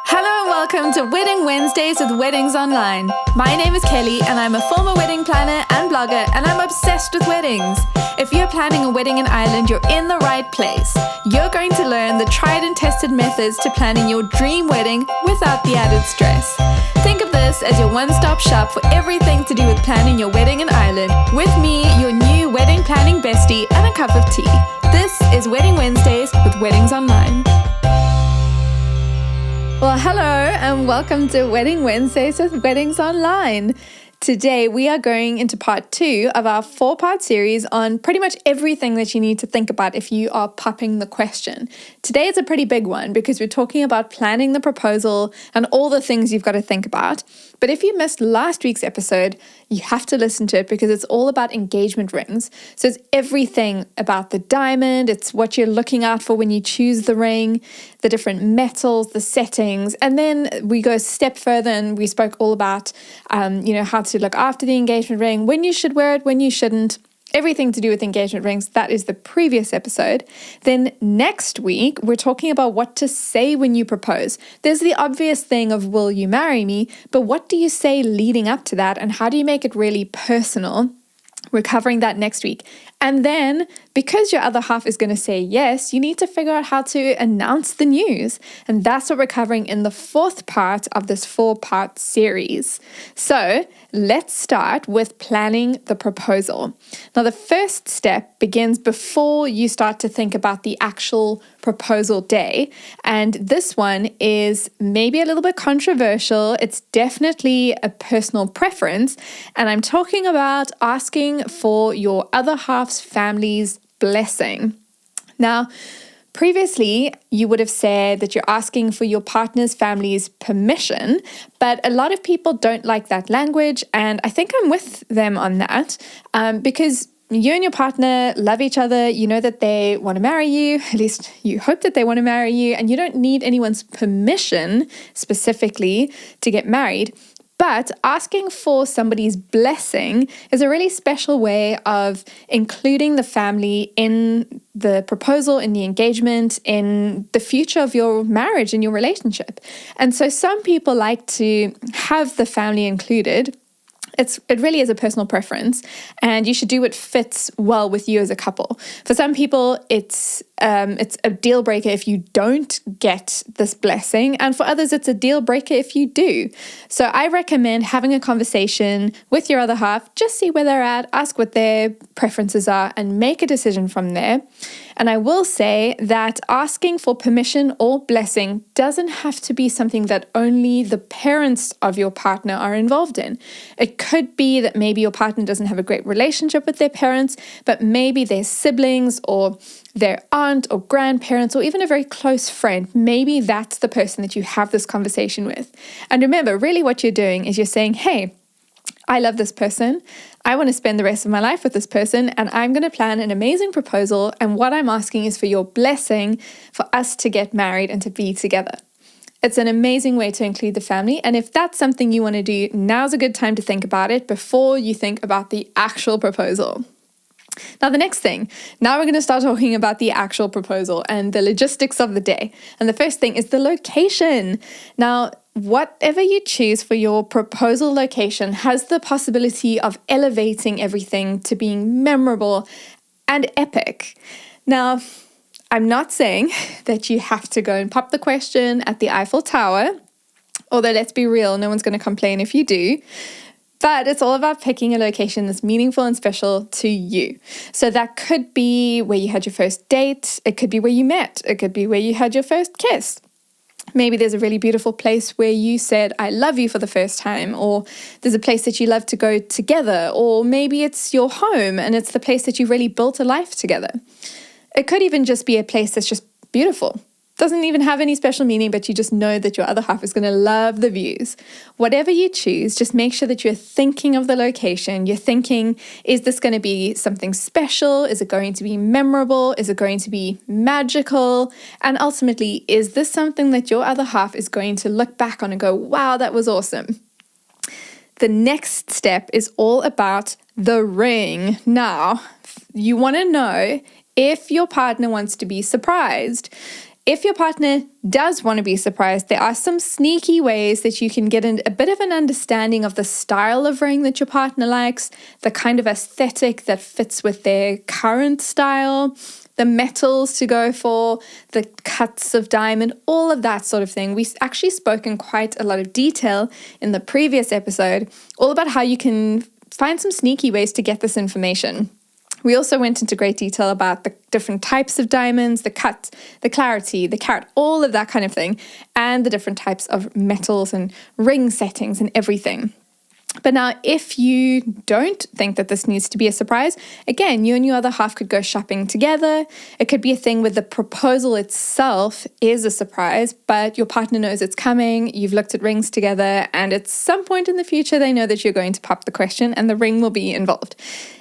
Hello and welcome to Wedding Wednesdays with Weddings Online. My name is Kelly and I'm a former wedding planner and blogger, and I'm obsessed with weddings. If you're planning a wedding in Ireland, you're in the right place. You're going to learn the tried and tested methods to planning your dream wedding without the added stress. Think of this as your one-stop shop for everything to do with planning your wedding in Ireland, with me, your new wedding planning bestie, and a cup of tea. This is Wedding Wednesdays with Weddings Online. Well, hello and welcome to Wedding Wednesdays with Weddings Online. Today we are going into part 2 of our 4-part series on pretty much everything that you need to think about if you are popping the question. Today is a pretty big one because we're talking about planning the proposal and all the things you've got to think about. But if you missed last week's episode, you have to listen to it because it's all about engagement rings. So it's everything about the diamond, it's what you're looking out for when you choose the ring, the different metals, the settings, and then we go a step further and we spoke all about, how to look after the engagement ring, when you should wear it, when you shouldn't. Everything to do with engagement rings, that is the previous episode. Then next week, we're talking about what to say when you propose. There's the obvious thing of, will you marry me? But what do you say leading up to that? And how do you make it really personal? We're covering that next week. And then, because your other half is going to say yes, you need to figure out how to announce the news. And that's what we're covering in the 4th part of this 4-part series. So let's start with planning the proposal. Now, the first step begins before you start to think about the actual proposal day. And this one is maybe a little bit controversial. It's definitely a personal preference. And I'm talking about asking for your other half's family's blessing. Now, previously, you would have said that you're asking for your partner's family's permission, but a lot of people don't like that language, and I think I'm with them on that because you and your partner love each other, you know that they want to marry you, at least you hope that they want to marry you, and you don't need anyone's permission specifically to get married. But asking for somebody's blessing is a really special way of including the family in the proposal, in the engagement, in the future of your marriage and your relationship. And so some people like to have the family included. It really is a personal preference, and you should do what fits well with you as a couple. For some people, it's a deal breaker if you don't get this blessing, and for others, it's a deal breaker if you do. So I recommend having a conversation with your other half, just see where they're at, ask what their preferences are, and make a decision from there. And I will say that asking for permission or blessing doesn't have to be something that only the parents of your partner are involved in. It could be that maybe your partner doesn't have a great relationship with their parents, but maybe their siblings or their aunt or grandparents or even a very close friend, maybe that's the person that you have this conversation with. And remember, really what you're doing is you're saying, hey, I love this person. I want to spend the rest of my life with this person, and I'm going to plan an amazing proposal. And what I'm asking is for your blessing for us to get married and to be together. It's an amazing way to include the family. And if that's something you want to do, now's a good time to think about it before you think about the actual proposal. Now, the next thing, now we're going to start talking about the actual proposal and the logistics of the day. And the first thing is the location. Now, whatever you choose for your proposal location has the possibility of elevating everything to being memorable and epic. Now, I'm not saying that you have to go and pop the question at the Eiffel Tower, although let's be real, no one's going to complain if you do. But it's all about picking a location that's meaningful and special to you. So that could be where you had your first date. It could be where you met. It could be where you had your first kiss. Maybe there's a really beautiful place where you said, I love you for the first time, or there's a place that you love to go together, or maybe it's your home and it's the place that you really built a life together. It could even just be a place that's just beautiful. Doesn't even have any special meaning, but you just know that your other half is going to love the views. Whatever you choose, just make sure that you're thinking of the location. You're thinking, is this going to be something special? Is it going to be memorable? Is it going to be magical? And ultimately, is this something that your other half is going to look back on and go, wow, that was awesome? The next step is all about the ring. Now, you want to know if your partner wants to be surprised. If your partner does want to be surprised, there are some sneaky ways that you can get a bit of an understanding of the style of ring that your partner likes, the kind of aesthetic that fits with their current style, the metals to go for, the cuts of diamond, all of that sort of thing. We actually spoke in quite a lot of detail in the previous episode, all about how you can find some sneaky ways to get this information. We also went into great detail about the different types of diamonds, the cut, the clarity, the carat, all of that kind of thing, and the different types of metals and ring settings and everything. But now, if you don't think that this needs to be a surprise, again, you and your other half could go shopping together. It could be a thing where the proposal itself is a surprise, but your partner knows it's coming, you've looked at rings together, and at some point in the future, they know that you're going to pop the question and the ring will be involved.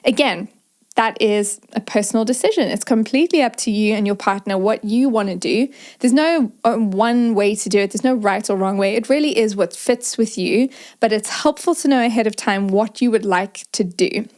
Again, that is a personal decision. It's completely up to you and your partner what you want to do. There's no one way to do it. There's no right or wrong way. It really is what fits with you, but it's helpful to know ahead of time what you would like to do.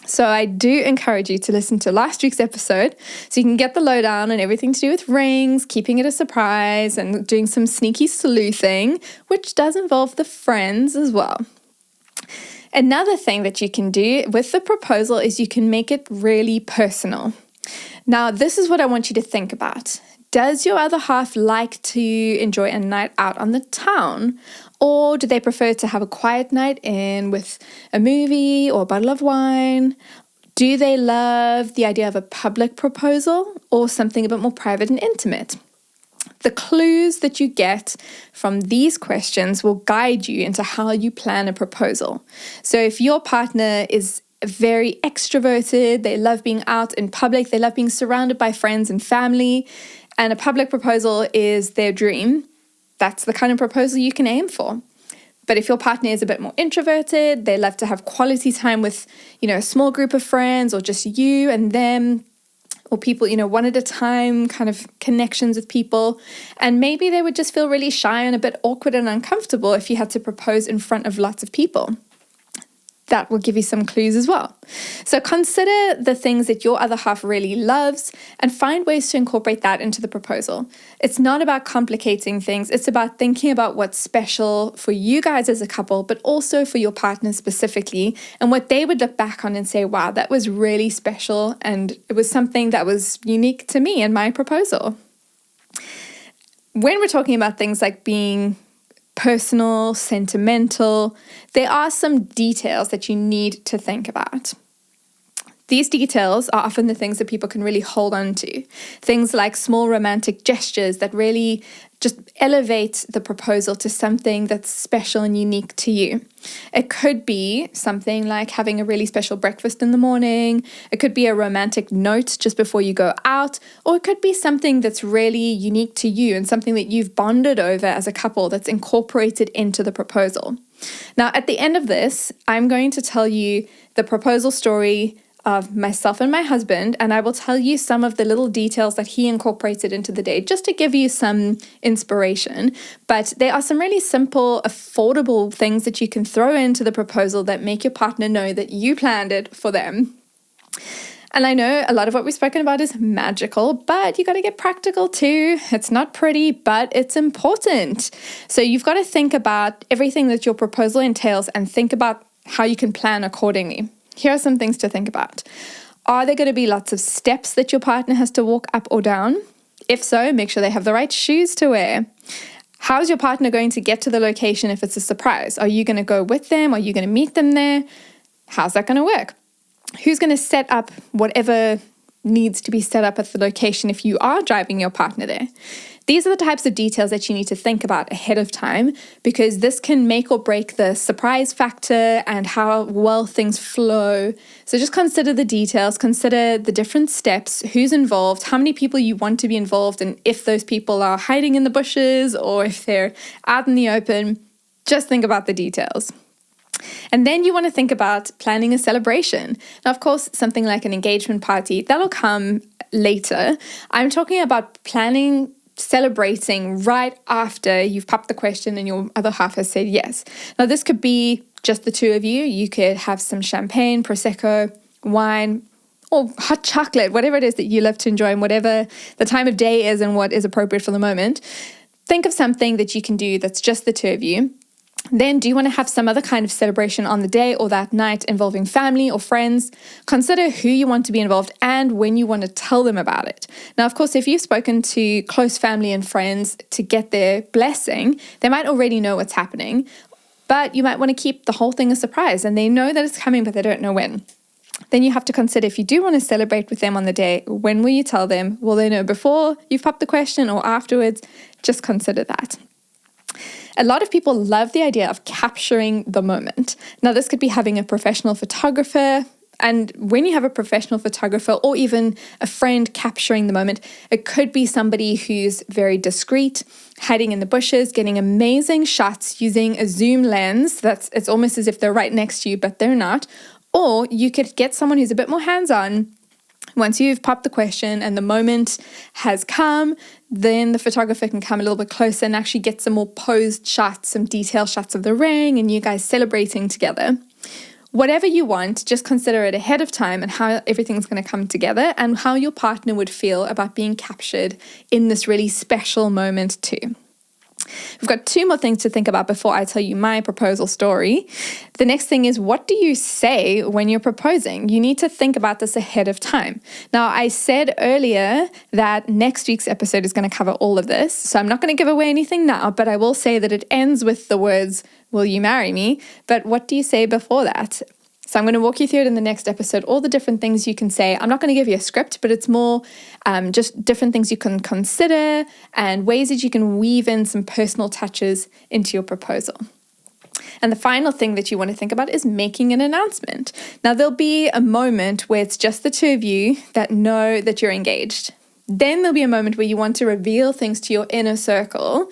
So I do encourage you to listen to last week's episode so you can get the lowdown on everything to do with rings, keeping it a surprise, and doing some sneaky sleuthing, which does involve the friends as well. Another thing that you can do with the proposal is you can make it really personal. Now, this is what I want you to think about. Does your other half like to enjoy a night out on the town? Or do they prefer to have a quiet night in with a movie or a bottle of wine? Do they love the idea of a public proposal or something a bit more private and intimate? The clues that you get from these questions will guide you into how you plan a proposal. So if your partner is very extroverted, they love being out in public, they love being surrounded by friends and family, and a public proposal is their dream, that's the kind of proposal you can aim for. But if your partner is a bit more introverted, they love to have quality time with, a small group of friends or just you and them, or people, one at a time, kind of connections with people. And maybe they would just feel really shy and a bit awkward and uncomfortable if you had to propose in front of lots of people. That will give you some clues as well. So consider the things that your other half really loves and find ways to incorporate that into the proposal. It's not about complicating things. It's about thinking about what's special for you guys as a couple, but also for your partner specifically, and what they would look back on and say, wow, that was really special. And it was something that was unique to me in my proposal. When we're talking about things like being personal, sentimental, there are some details that you need to think about. These details are often the things that people can really hold on to. Things like small romantic gestures that really just elevate the proposal to something that's special and unique to you. It could be something like having a really special breakfast in the morning. It could be a romantic note just before you go out, or it could be something that's really unique to you and something that you've bonded over as a couple that's incorporated into the proposal. Now, at the end of this, I'm going to tell you the proposal story of myself and my husband, and I will tell you some of the little details that he incorporated into the day just to give you some inspiration. But there are some really simple, affordable things that you can throw into the proposal that make your partner know that you planned it for them. And I know a lot of what we've spoken about is magical, but you got to get practical too. It's not pretty, but it's important. So you've got to think about everything that your proposal entails and think about how you can plan accordingly. Here are some things to think about. Are there going to be lots of steps that your partner has to walk up or down? If so, make sure they have the right shoes to wear. How's your partner going to get to the location if it's a surprise? Are you going to go with them? Are you going to meet them there? How's that going to work? Who's going to set up whatever needs to be set up at the location if you are driving your partner there? These are the types of details that you need to think about ahead of time, because this can make or break the surprise factor and how well things flow. So just consider the details, consider the different steps, who's involved, how many people you want to be involved, and if those people are hiding in the bushes or if they're out in the open. Just think about the details. And then you want to think about planning a celebration. Now, of course, something like an engagement party, that'll come later. I'm talking about celebrating right after you've popped the question and your other half has said yes. Now, this could be just the two of you. You could have some champagne, Prosecco, wine, or hot chocolate, whatever it is that you love to enjoy and whatever the time of day is and what is appropriate for the moment. Think of something that you can do that's just the two of you. Then, do you want to have some other kind of celebration on the day or that night involving family or friends? Consider who you want to be involved and when you want to tell them about it. Now, of course, if you've spoken to close family and friends to get their blessing, they might already know what's happening, but you might want to keep the whole thing a surprise and they know that it's coming, but they don't know when. Then you have to consider if you do want to celebrate with them on the day, when will you tell them? Will they know before you've popped the question or afterwards? Just consider that. A lot of people love the idea of capturing the moment. Now, this could be having a professional photographer. And when you have a professional photographer or even a friend capturing the moment, it could be somebody who's very discreet, hiding in the bushes, getting amazing shots using a zoom lens. It's almost as if they're right next to you, but they're not. Or you could get someone who's a bit more hands-on. Once you've popped the question and the moment has come, then the photographer can come a little bit closer and actually get some more posed shots, some detailed shots of the ring and you guys celebrating together. Whatever you want, just consider it ahead of time and how everything's going to come together and how your partner would feel about being captured in this really special moment too. We've got two more things to think about before I tell you my proposal story. The next thing is, what do you say when you're proposing? You need to think about this ahead of time. Now, I said earlier that next week's episode is going to cover all of this, so I'm not going to give away anything now, but I will say that it ends with the words, "Will you marry me?" But what do you say before that? So I'm going to walk you through it in the next episode, all the different things you can say. I'm not going to give you a script, but it's more just different things you can consider and ways that you can weave in some personal touches into your proposal. And the final thing that you want to think about is making an announcement. Now, there'll be a moment where it's just the two of you that know that you're engaged. Then there'll be a moment where you want to reveal things to your inner circle.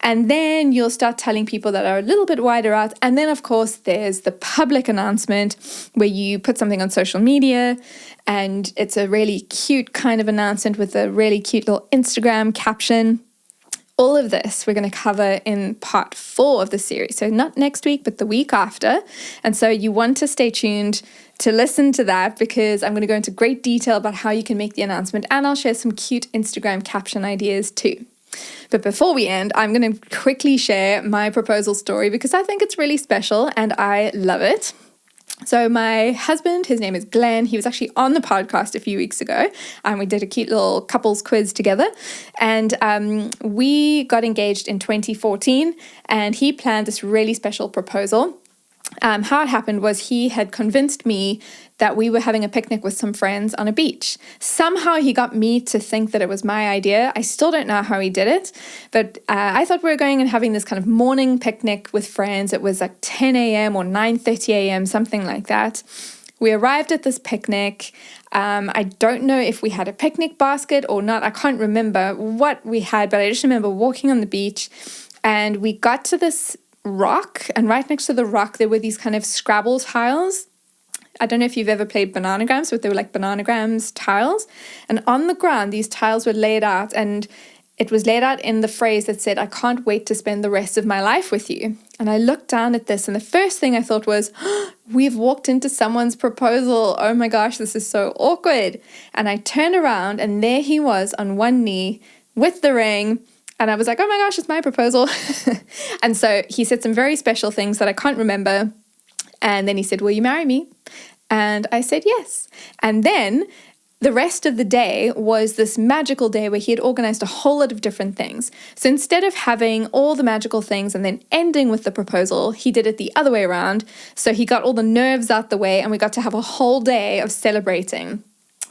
And then you'll start telling people that are a little bit wider out. And then, of course, there's the public announcement where you put something on social media and it's a really cute kind of announcement with a really cute little Instagram caption. All of this we're going to cover in part 4 of the series. So not next week, but the week after. And so you want to stay tuned to listen to that because I'm going to go into great detail about how you can make the announcement. And I'll share some cute Instagram caption ideas too. But before we end, I'm going to quickly share my proposal story because I think it's really special and I love it. So my husband, his name is Glenn. He was actually on the podcast a few weeks ago and we did a cute little couples quiz together. And we got engaged in 2014 and he planned this really special proposal. How it happened was he had convinced me that we were having a picnic with some friends on a beach. Somehow he got me to think that it was my idea. I still don't know how he did it, but I thought we were going and having this kind of morning picnic with friends. It was like 10 a.m. or 9:30 a.m., something like that. We arrived at this picnic. I don't know if we had a picnic basket or not. I can't remember what we had, but I just remember walking on the beach and we got to this rock, and right next to the rock there were these kind of Scrabble tiles. I don't know if you've ever played Bananagrams, but they were like Bananagrams tiles, and on the ground these tiles were laid out, and it was laid out in the phrase that said, "I can't wait to spend the rest of my life with you." And I looked down at this and the first thing I thought was, we've walked into someone's proposal. Oh my gosh, this is so awkward. And I turned around and there he was on one knee with the ring. And I was like, oh my gosh, it's my proposal. And so he said some very special things that I can't remember. And then he said, "Will you marry me?" And I said, yes. And then the rest of the day was this magical day where he had organized a whole lot of different things. So instead of having all the magical things and then ending with the proposal, he did it the other way around. So he got all the nerves out the way and we got to have a whole day of celebrating.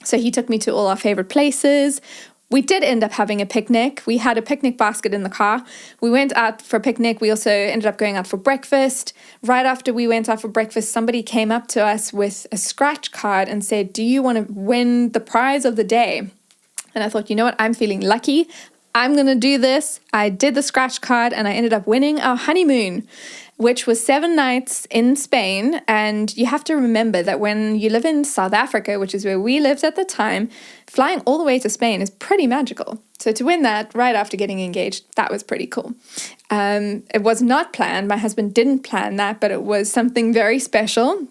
So he took me to all our favorite places. We did end up having a picnic. We had a picnic basket in the car. We went out for a picnic. We also ended up going out for breakfast. Right after we went out for breakfast, somebody came up to us with a scratch card and said, "Do you want to win the prize of the day?" And I thought, you know what? I'm feeling lucky. I'm going to do this. I did the scratch card and I ended up winning our honeymoon, which was 7 nights in Spain. And you have to remember that when you live in South Africa, which is where we lived at the time, flying all the way to Spain is pretty magical. So to win that right after getting engaged, that was pretty cool. It was not planned. My husband didn't plan that, but it was something very special.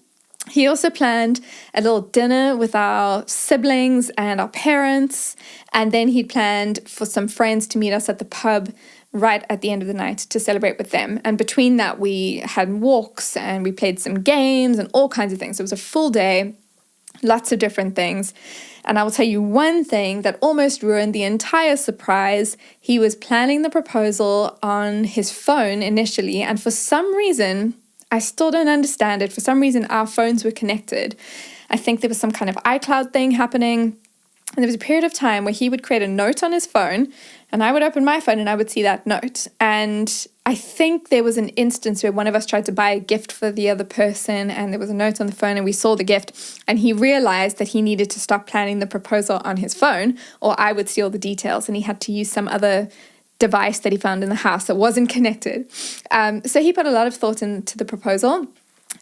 He also planned a little dinner with our siblings and our parents. And then he planned for some friends to meet us at the pub right at the end of the night to celebrate with them. And between that, we had walks and we played some games and all kinds of things. So it was a full day, lots of different things. And I will tell you one thing that almost ruined the entire surprise. He was planning the proposal on his phone initially, and for some reason, I still don't understand it. For some reason, our phones were connected. I think there was some kind of iCloud thing happening. And there was a period of time where he would create a note on his phone, and I would open my phone and I would see that note. And I think there was an instance where one of us tried to buy a gift for the other person, and there was a note on the phone and we saw the gift, and he realized that he needed to stop planning the proposal on his phone or I would see all the details, and he had to use some other device that he found in the house that wasn't connected. So he put a lot of thought into the proposal,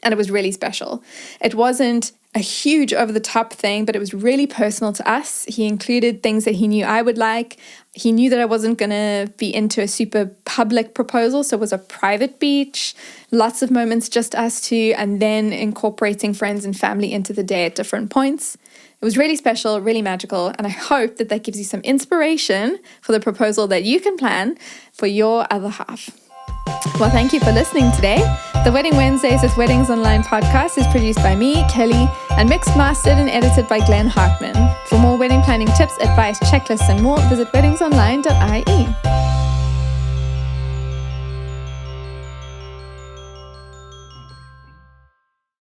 and it was really special. It wasn't a huge over-the-top thing, but it was really personal to us. He included things that he knew I would like. He knew that I wasn't going to be into a super public proposal, so it was a private beach, lots of moments just us two, and then incorporating friends and family into the day at different points. It was really special, really magical, and I hope that that gives you some inspiration for the proposal that you can plan for your other half. Well, thank you for listening today. The Wedding Wednesdays with Weddings Online podcast is produced by me, Kelly, and mixed, mastered, and edited by Glenn Hartman. For more wedding planning tips, advice, checklists, and more, visit weddingsonline.ie.